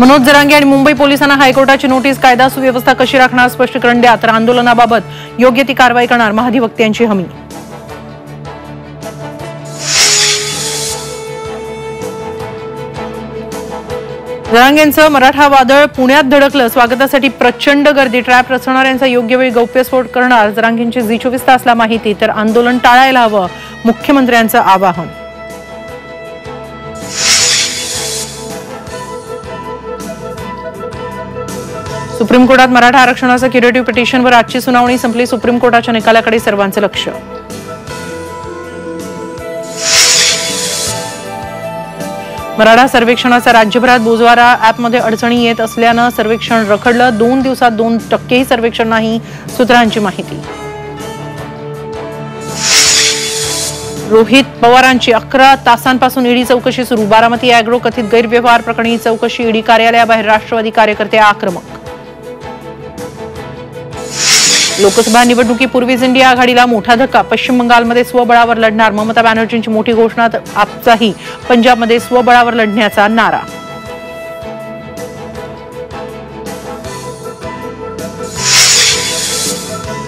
मनोज जरांगे आणि मुंबई पोलिसांना हायकोर्टाची नोटीस, कायदा सुव्यवस्था कशी राखणार स्पष्टीकरण द्या, तर आंदोलनाबाबत योग्य ती कारवाई करणार महाधिवक्त्यांची हमी. जरांगेंचं मराठा वादळ पुण्यात धडकलं, स्वागतासाठी प्रचंड गर्दी, ट्रॅप रचणाऱ्यांचा योग्य वेळी गौप्यस्फोट करणार जरांगेंची झी 24 तासला माहिती, तर आंदोलन टाळायला हवं मुख्यमंत्र्यांचं आवाहन. सुप्रीम कोर्टात मराठा आरक्षणाचं क्युरेटिव्ह पिटिशनवर आजची सुनावणी संपली, सुप्रीम कोर्टाच्या निकालाकडे सर्वांचं लक्ष. मराठा सर्वेक्षणाचा राज्यभरात बोजवारा, ॲपमध्ये अडचणी येत असल्यानं सर्वेक्षण रखडलं, 2 दिवसात 2% सर्वेक्षण नाही, सूत्रांची माहिती. रोहित पवारांची 11 तासांपासून ईडी चौकशी सुरू, बारामती अॅग्रो कथित गैरव्यवहार प्रकरणी चौकशी, ईडी कार्यालयाबाहेर राष्ट्रवादी कार्यकर्ते आक्रमक. लोकसभा निवडणुकीपूर्वीच इंडिया आघाडीला मोठा धक्का, पश्चिम बंगालमध्ये स्वबळावर लढणार, ममता बॅनर्जींची मोठी घोषणा, आपचाही पंजाबमध्ये स्वबळावर लढण्याचा नारा.